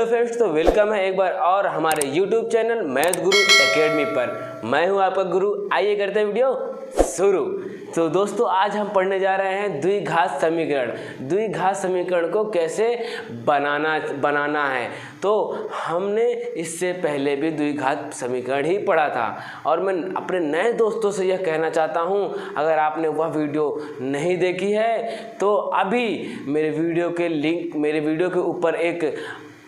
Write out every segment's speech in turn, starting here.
Hello friends, तो welcome है एक बार और हमारे यूट्यूब चैनल मैथ गुरु एकेडमी पर। मैं हूं आपका गुरु। आइए करते हैं वीडियो शुरू। तो दोस्तों, आज हम पढ़ने जा रहे हैं द्विघात समीकरण। द्विघात समीकरण को कैसे बनाना है। तो हमने इससे पहले भी द्विघात समीकरण ही पढ़ा था और मैं अपने नए दोस्तों से यह कहना चाहता हूं, अगर आपने वह वीडियो नहीं देखी है तो अभी मेरे वीडियो के ऊपर एक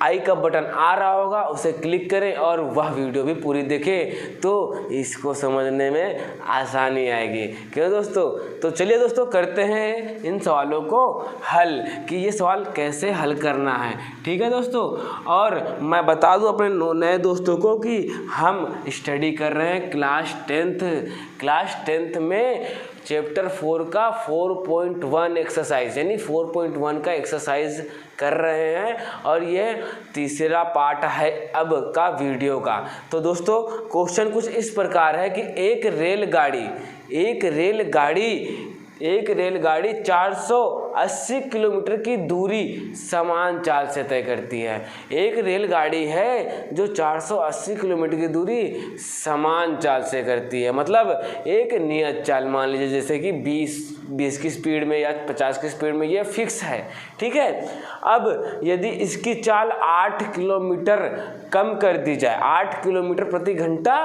आई का बटन आ रहा होगा, उसे क्लिक करें और वह वीडियो भी पूरी देखें, तो इसको समझने में आसानी आएगी। क्यों दोस्तों? तो चलिए दोस्तों, करते हैं इन सवालों को हल कि ये सवाल कैसे हल करना है। ठीक है दोस्तों, और मैं बता दूं अपने नए दोस्तों को कि हम स्टडी कर रहे हैं क्लास 10th में चैप्टर 4 का 4.1 एक्सरसाइज, यानी 4.1 का एक्सरसाइज कर रहे हैं और ये तीसरा पार्ट है अब का वीडियो का। तो दोस्तों, क्वेश्चन कुछ इस प्रकार है कि एक रेलगाड़ी 480 किलोमीटर की दूरी समान चाल से तय करती है। एक रेलगाड़ी है जो 480 किलोमीटर की दूरी समान चाल से करती है, मतलब एक नियत चाल। मान लीजिए जैसे कि 20 की स्पीड में या 50 की स्पीड में, ये फिक्स है। ठीक है। अब यदि इसकी चाल 8 किलोमीटर कम कर दी जाए, 8 किलोमीटर प्रति घंटा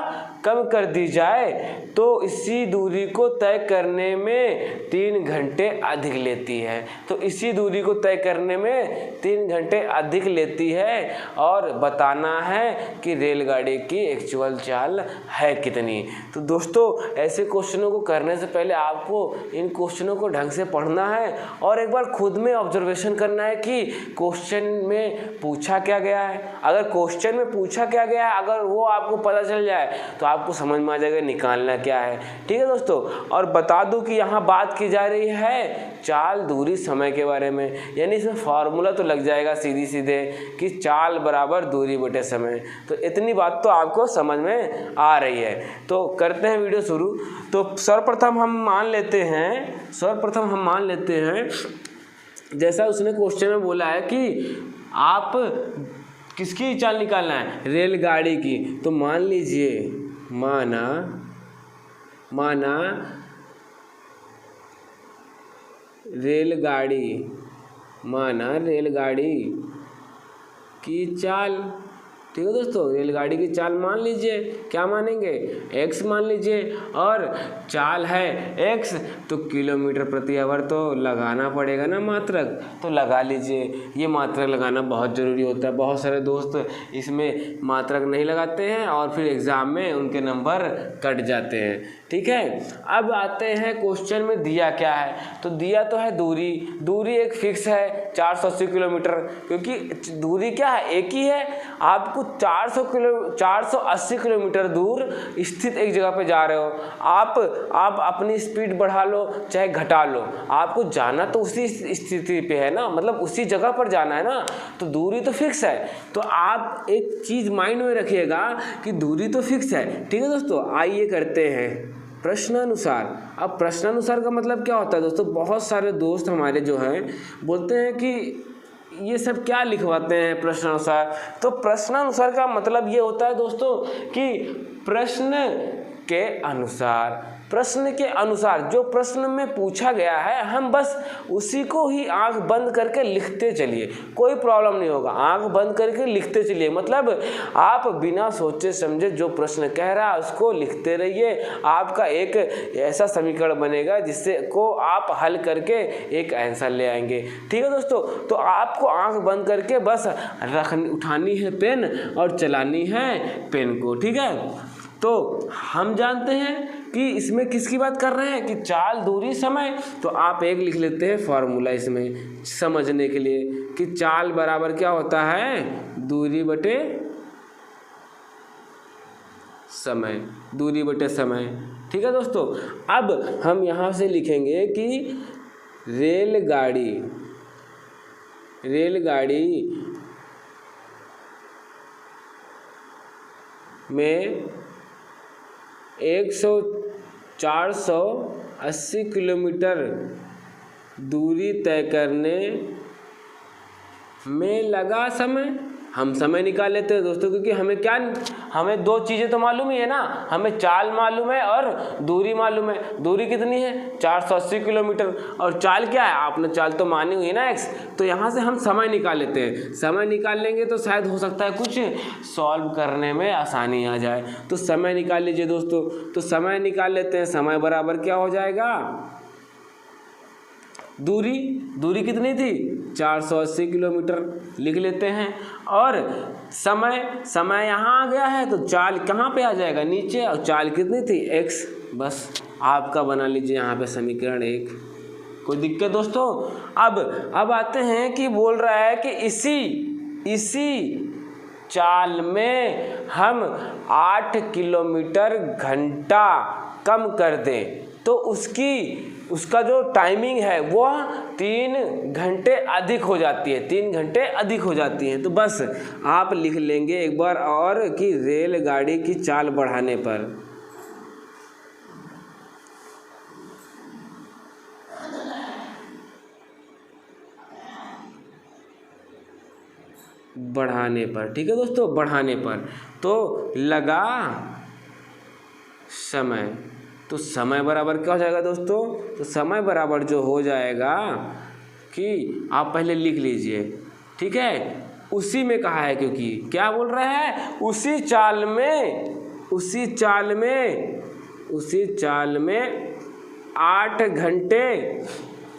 कम कर दी जाए, तो इसी दूरी को तय करने में 3 घंटे अधिक लेती है। तो इसी दूरी को तय करने में 3 घंटे अधिक लेती है और बताना है कि रेलगाड़ी की एक्चुअल चाल है कितनी। तो दोस्तों, ऐसे क्वेश्चनों को करने से पहले आपको इन क्वेश्चनों को ढंग से पढ़ना है और एक बार खुद में ऑब्जर्वेशन करना है कि क्वेश्चन में पूछा क्या गया है। अगर क्वेश्चन में पूछा क्या गया है, अगर वो आपको पता चल जाए तो आपको समझ में आ जाएगा निकालना क्या है। ठीक है दोस्तों, और बता दूं कि यहाँ बात की जा रही है चाल, दूरी, समय के बारे में, यानी इसमें फार्मूला तो लग जाएगा सीधे कि चाल बराबर दूरी बटे समय। तो इतनी बात तो आपको समझ में आ रही है। तो करते हैं वीडियो शुरू। तो सर्वप्रथम हम मान लेते हैं जैसा उसने क्वेश्चन में बोला है कि आप किसकी चाल निकालना है, रेलगाड़ी की। तो मान लीजिए, माना रेलगाड़ी की चाल। ठीक है दोस्तों, रेलगाड़ी की चाल मान लीजिए, क्या मानेंगे, x मान लीजिए, और चाल है x, तो किलोमीटर प्रति आवर तो लगाना पड़ेगा ना, मात्रक, तो लगा लीजिए। ये मात्रक लगाना बहुत ज़रूरी होता है। बहुत सारे दोस्त इसमें मात्रक नहीं लगाते हैं और फिर एग्ज़ाम में उनके नंबर कट जाते हैं। ठीक है। अब आते हैं क्वेश्चन में दिया क्या है। तो दिया तो है दूरी एक फिक्स है 480 किलोमीटर, क्योंकि दूरी क्या है, एक ही है। आपको 480 किलोमीटर दूर स्थित एक जगह पे जा रहे हो, आप अपनी स्पीड बढ़ा लो चाहे घटा लो, आपको जाना तो उसी स्थिति पे है ना, मतलब उसी जगह पर जाना है ना, तो दूरी तो फिक्स है। तो आप एक चीज़ माइंड में रखिएगा कि दूरी तो फिक्स है। ठीक है दोस्तों, आइए करते हैं प्रश्नानुसार। अब प्रश्नानुसार का मतलब क्या होता है दोस्तों? बहुत सारे दोस्त हमारे जो हैं बोलते हैं कि ये सब क्या लिखवाते हैं प्रश्नानुसार। तो प्रश्नानुसार का मतलब ये होता है दोस्तों कि प्रश्न के अनुसार जो प्रश्न में पूछा गया है, हम बस उसी को ही आंख बंद करके लिखते चलिए, कोई प्रॉब्लम नहीं होगा। आंख बंद करके लिखते चलिए, मतलब आप बिना सोचे समझे जो प्रश्न कह रहा है उसको लिखते रहिए। आपका एक ऐसा समीकरण बनेगा जिससे को आप हल करके एक आंसर ले आएंगे। ठीक है दोस्तों, तो आपको आंख बंद करके बस उठानी है पेन और चलानी है पेन को। ठीक है। तो हम जानते हैं कि इसमें किसकी बात कर रहे हैं कि चाल, दूरी, समय। तो आप एक लिख लेते हैं फार्मूला इसमें समझने के लिए कि चाल बराबर क्या होता है, दूरी बटे समय। ठीक है दोस्तों, अब हम यहाँ से लिखेंगे कि रेलगाड़ी में 480 किलोमीटर दूरी तय करने में लगा समय। हम समय निकाल लेते हैं दोस्तों, क्योंकि हमें दो चीज़ें तो मालूम ही है ना, हमें चाल मालूम है और दूरी मालूम है। दूरी कितनी है 480 किलोमीटर, और चाल क्या है, आपने चाल तो मानी हुई है ना x, तो यहाँ से हम समय निकाल लेते हैं। समय निकाल लेंगे तो शायद हो सकता है कुछ सॉल्व करने में आसानी आ जाए। तो समय निकाल लीजिए दोस्तों, तो समय निकाल लेते हैं। समय बराबर क्या हो जाएगा, दूरी कितनी थी 480 किलोमीटर लिख लेते हैं, और समय यहाँ आ गया है, तो चाल कहाँ पे आ जाएगा, नीचे, और चाल कितनी थी x। बस आपका बना लीजिए यहाँ पे समीकरण 1। कोई दिक्कत दोस्तों। अब आते हैं कि बोल रहा है कि इसी चाल में हम 8 किलोमीटर घंटा कम कर दें तो उसका जो टाइमिंग है वह 3 घंटे अधिक हो जाती है, 3 घंटे अधिक हो जाती है। तो बस आप लिख लेंगे एक बार और कि रेलगाड़ी की चाल बढ़ाने पर, ठीक है दोस्तों, बढ़ाने पर तो लगा समय, तो समय बराबर क्या हो जाएगा दोस्तों, तो समय बराबर जो हो जाएगा कि आप पहले लिख लीजिए, ठीक है, उसी में कहा है, क्योंकि क्या बोल रहा है, उसी चाल में 8 घंटे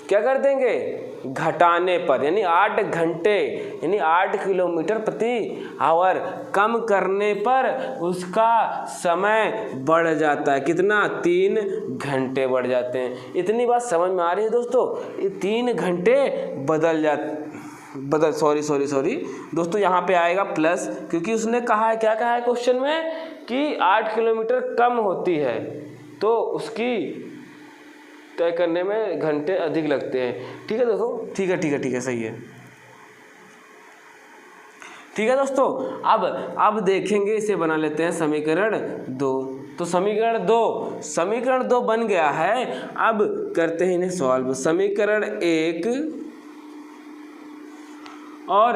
क्या कर देंगे, घटाने पर, यानी 8 घंटे यानी 8 किलोमीटर प्रति आवर कम करने पर उसका समय बढ़ जाता है। कितना, 3 घंटे बढ़ जाते हैं। इतनी बात समझ में आ रही है दोस्तों, ये 3 घंटे सॉरी दोस्तों, यहाँ पे आएगा प्लस, क्योंकि उसने कहा है, क्या कहा है क्वेश्चन में, कि 8 किलोमीटर कम होती है तो उसकी तय करने में घंटे अधिक लगते हैं। ठीक है दोस्तों, ठीक है, सही है। ठीक है दोस्तों, अब देखेंगे, इसे बना लेते हैं समीकरण 2। तो समीकरण 2 बन गया है। अब करते हैं इन्हें सॉल्व। समीकरण 1 और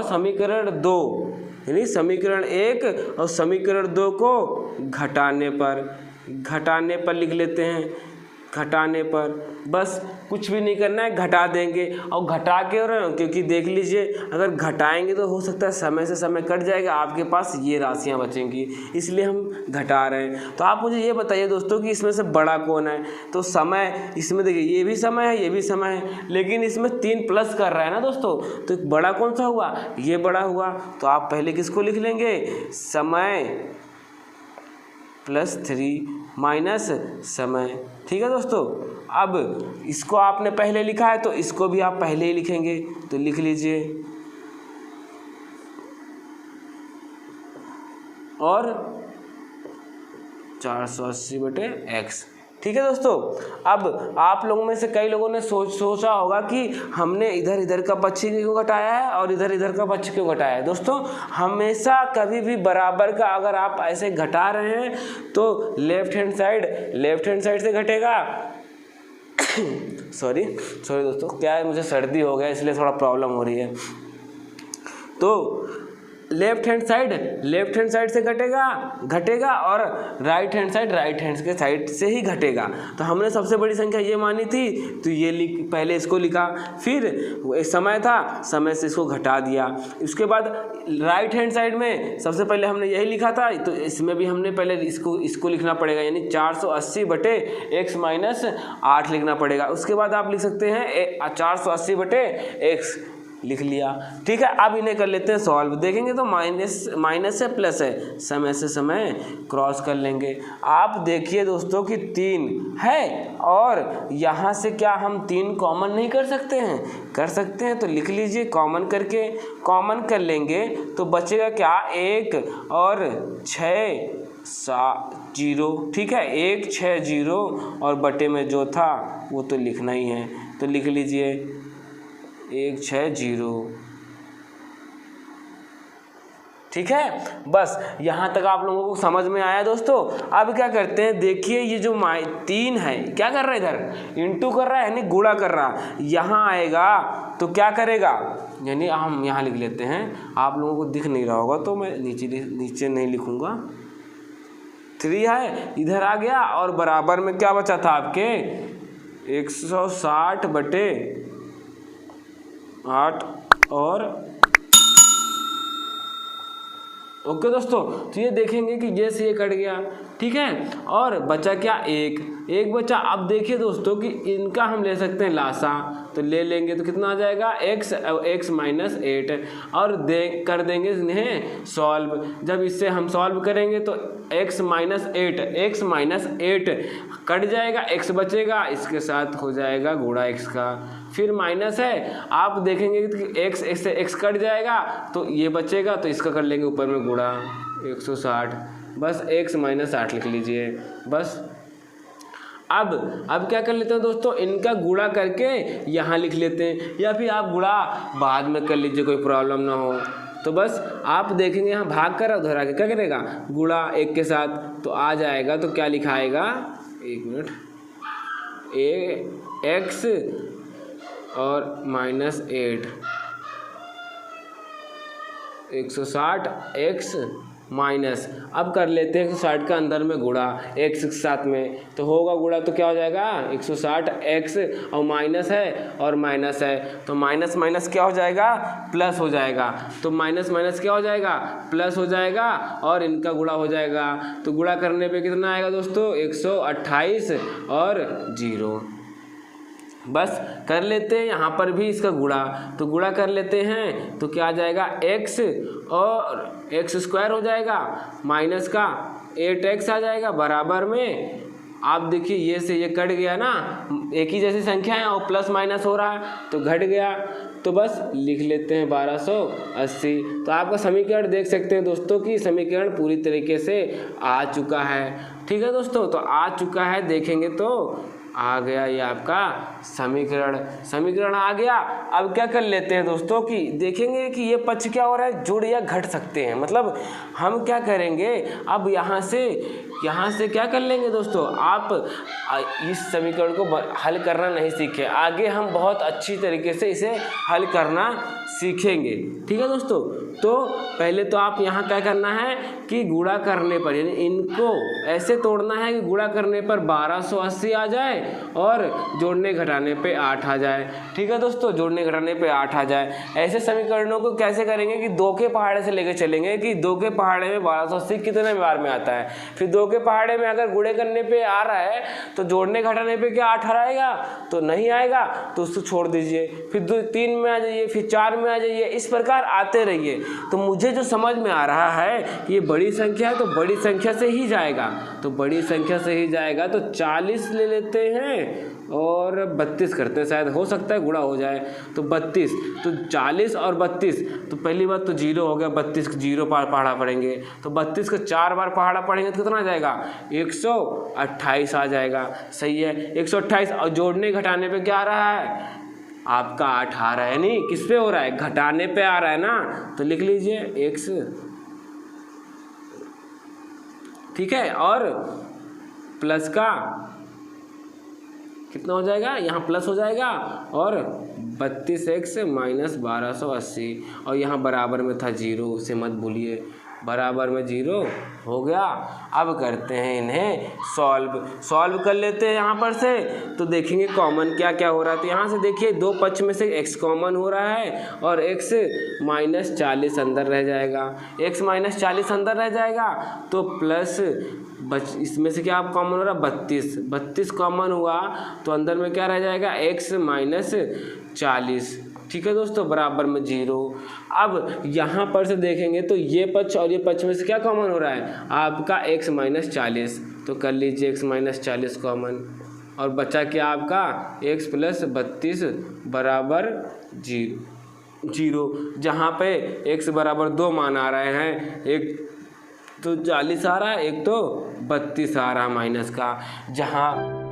समीकरण 2 यानी समीकरण 1 और समीकरण 2 को घटाने पर लिख लेते हैं। घटाने पर बस कुछ भी नहीं करना है, घटा देंगे। और घटा के, और क्योंकि देख लीजिए, अगर घटाएंगे तो हो सकता है समय से समय कट जाएगा, आपके पास ये राशियां बचेंगी, इसलिए हम घटा रहे हैं। तो आप मुझे ये बताइए दोस्तों कि इसमें से बड़ा कौन है। तो समय, इसमें देखिए ये भी समय है, ये भी समय है, लेकिन इसमें 3 प्लस कर रहा है ना दोस्तों, तो बड़ा कौन सा हुआ, ये बड़ा हुआ। तो आप पहले किसको लिख लेंगे, समय +3 माइनस समय। ठीक है दोस्तों, अब इसको आपने पहले लिखा है तो इसको भी आप पहले ही लिखेंगे, तो लिख लीजिए। और 480/x। ठीक है दोस्तों, अब आप लोगों में से कई लोगों ने सोचा होगा कि हमने इधर का पक्ष क्यों घटाया है और इधर का पक्ष क्यों घटाया है। दोस्तों, हमेशा कभी भी बराबर का अगर आप ऐसे घटा रहे हैं तो लेफ्ट हैंड साइड से घटेगा। सॉरी दोस्तों, क्या है, मुझे सर्दी हो गया इसलिए थोड़ा प्रॉब्लम हो रही है। तो लेफ्ट हैंड साइड से घटेगा और राइट हैंड के साइड से ही घटेगा। तो हमने सबसे बड़ी संख्या ये मानी थी, तो ये पहले इसको लिखा, फिर समय था, समय से इसको घटा दिया। उसके बाद राइट हैंड साइड में सबसे पहले हमने यही लिखा था, तो इसमें भी हमने पहले इसको लिखना पड़ेगा, यानी 480/x - 8 लिखना पड़ेगा। उसके बाद आप लिख सकते हैं 480/x लिख लिया। ठीक है, अब इन्हें कर लेते हैं सॉल्व। देखेंगे तो माइनस है प्लस है, समय से समय क्रॉस कर लेंगे। आप देखिए दोस्तों कि 3 है और यहाँ से क्या हम 3 कॉमन नहीं कर सकते हैं, कर सकते हैं। तो लिख लीजिए, कॉमन कर लेंगे तो बचेगा क्या, 1 और 6 0। ठीक है, 1 6 0 और बटे में जो था वो तो लिखना ही है, तो लिख लीजिए 1 6 0। ठीक है, बस यहाँ तक आप लोगों को समझ में आया दोस्तों। अब क्या करते हैं, देखिए ये जो 3 है क्या कर रहा है, इधर इंटू कर रहा है यानी गुणा कर रहा, यहाँ आएगा तो क्या करेगा, यानी हम यहाँ लिख लेते हैं, आप लोगों को दिख नहीं रहा होगा तो मैं नीचे नहीं लिखूँगा। 3 है, इधर आ गया और बराबर में क्या बचा था आपके 160/8 और ओके दोस्तों। तो ये देखेंगे कि ये से ये कट गया, ठीक है, और बचा क्या, एक बचा। अब देखिए दोस्तों कि इनका हम ले सकते हैं लासा, तो ले लेंगे तो कितना आ जाएगा x -8 और कर देंगे इन्हें सॉल्व। जब इससे हम सॉल्व करेंगे तो x -8 कट जाएगा, x बचेगा, इसके साथ हो जाएगा गुणा x का, फिर माइनस है, आप देखेंगे कि x से x कट जाएगा तो ये बचेगा, तो इसका कर लेंगे ऊपर में गुणा 160, बस x -8 लिख लीजिए बस। अब क्या कर लेते हैं दोस्तों, इनका गुणा करके यहाँ लिख लेते हैं, या फिर आप गुणा बाद में कर लीजिए, कोई प्रॉब्लम ना हो। तो बस आप देखेंगे यहाँ भाग कर उधर आके क्या करेगा, गुणा 1 के साथ तो आ जाएगा, तो क्या लिखाएगा, 1 मिनट, x और -8 160x माइनस, अब कर लेते हैं 160 का अंदर में गुणा x के साथ में, तो होगा गुणा तो क्या हो जाएगा 160x और माइनस है और माइनस है, तो माइनस माइनस क्या हो जाएगा, प्लस हो जाएगा, तो माइनस माइनस क्या हो जाएगा, प्लस हो जाएगा, और इनका गुणा हो जाएगा, तो गुणा करने पे कितना आएगा दोस्तों 128 और 0। बस कर लेते हैं यहाँ पर भी इसका गुणा, तो गुणा कर लेते हैं तो क्या आ जाएगा, x और x² हो जाएगा, माइनस का 8x आ जाएगा, बराबर में आप देखिए ये से ये कट गया ना, एक ही जैसी संख्या है और प्लस माइनस हो रहा है तो घट गया, तो बस लिख लेते हैं 1280। तो आपका समीकरण देख सकते हैं दोस्तों कि समीकरण पूरी तरीके से आ चुका है, ठीक है दोस्तों, तो आ चुका है, देखेंगे तो आ गया ये आपका समीकरण आ गया। अब क्या कर लेते हैं दोस्तों कि देखेंगे कि ये पक्ष क्या हो रहा है, जुड़ या घट सकते हैं, मतलब हम क्या करेंगे, अब यहाँ से क्या कर लेंगे दोस्तों, आप इस समीकरण को हल करना नहीं सीखे, आगे हम बहुत अच्छी तरीके से इसे हल करना सीखेंगे, ठीक है दोस्तों। तो पहले तो आप यहाँ क्या करना है कि गुणा करने पर, यानी इनको ऐसे तोड़ना है कि गुणा करने पर 1280 आ जाए और जोड़ने घटाने पे 8 आ जाए, ठीक है दोस्तों, जोड़ने घटाने पे 8 आ जाए। ऐसे समीकरणों को कैसे करेंगे कि 2 के पहाड़े से लेकर चलेंगे कि 2 के पहाड़े में 1280 कितने बार में आता है, फिर 2 के पहाड़े में अगर गुणे करने पे आ रहा है तो जोड़ने घटाने पे क्या 8 आएगा, तो नहीं आएगा, तो उसको छोड़ दीजिए, फिर 3 में आ जाइए, फिर 4 में आ जाइए, इस प्रकार आते रहिए। तो मुझे जो समझ में आ रहा है कि ये बड़ी संख्या है तो बड़ी संख्या से ही जाएगा, तो बड़ी संख्या से ही जाएगा, तो 40 ले लेते हैं और 32 करते हैं, शायद हो सकता है गुणा हो जाए, तो 32, तो 40 और 32, तो पहली बात तो 0 हो गया, 32 को 0 पहाड़ा पड़ेंगे, तो 32 को 4 बार पहाड़ा पड़ेंगे तो कितना आ जाएगा 128 आ जाएगा, सही है 128। और जोड़ने घटाने पे क्या आ रहा है आपका 8 आ रहा है, नहीं किस पे हो रहा है, घटाने पे आ रहा है ना, तो लिख लीजिए x, ठीक है, और प्लस का कितना हो जाएगा, यहाँ प्लस हो जाएगा, और 32x माइनस 1280, और यहाँ बराबर में था 0, उसे मत भूलिए, बराबर में 0 हो गया। अब करते हैं इन्हें सॉल्व कर लेते हैं यहाँ पर से, तो देखेंगे कॉमन क्या क्या हो रहा है, तो यहाँ से देखिए 2 पक्ष में से x कॉमन हो रहा है और x -40 अंदर रह जाएगा, x -40 अंदर रह जाएगा, तो प्लस इसमें से क्या आप कॉमन हो रहा है 32 कॉमन हुआ, तो अंदर में क्या रह जाएगा x -40, ठीक है दोस्तों, बराबर में 0। अब यहाँ पर से देखेंगे तो ये पक्ष और ये पक्ष में से क्या कॉमन हो रहा है आपका x -40, तो कर लीजिए x -40 कॉमन, और बचा क्या आपका x + 32 बराबर 0, जहाँ पे x बराबर 2 मान आ रहे हैं, एक तो 40 आ रहा है, एक तो 32 आ रहा है माइनस का, जहाँ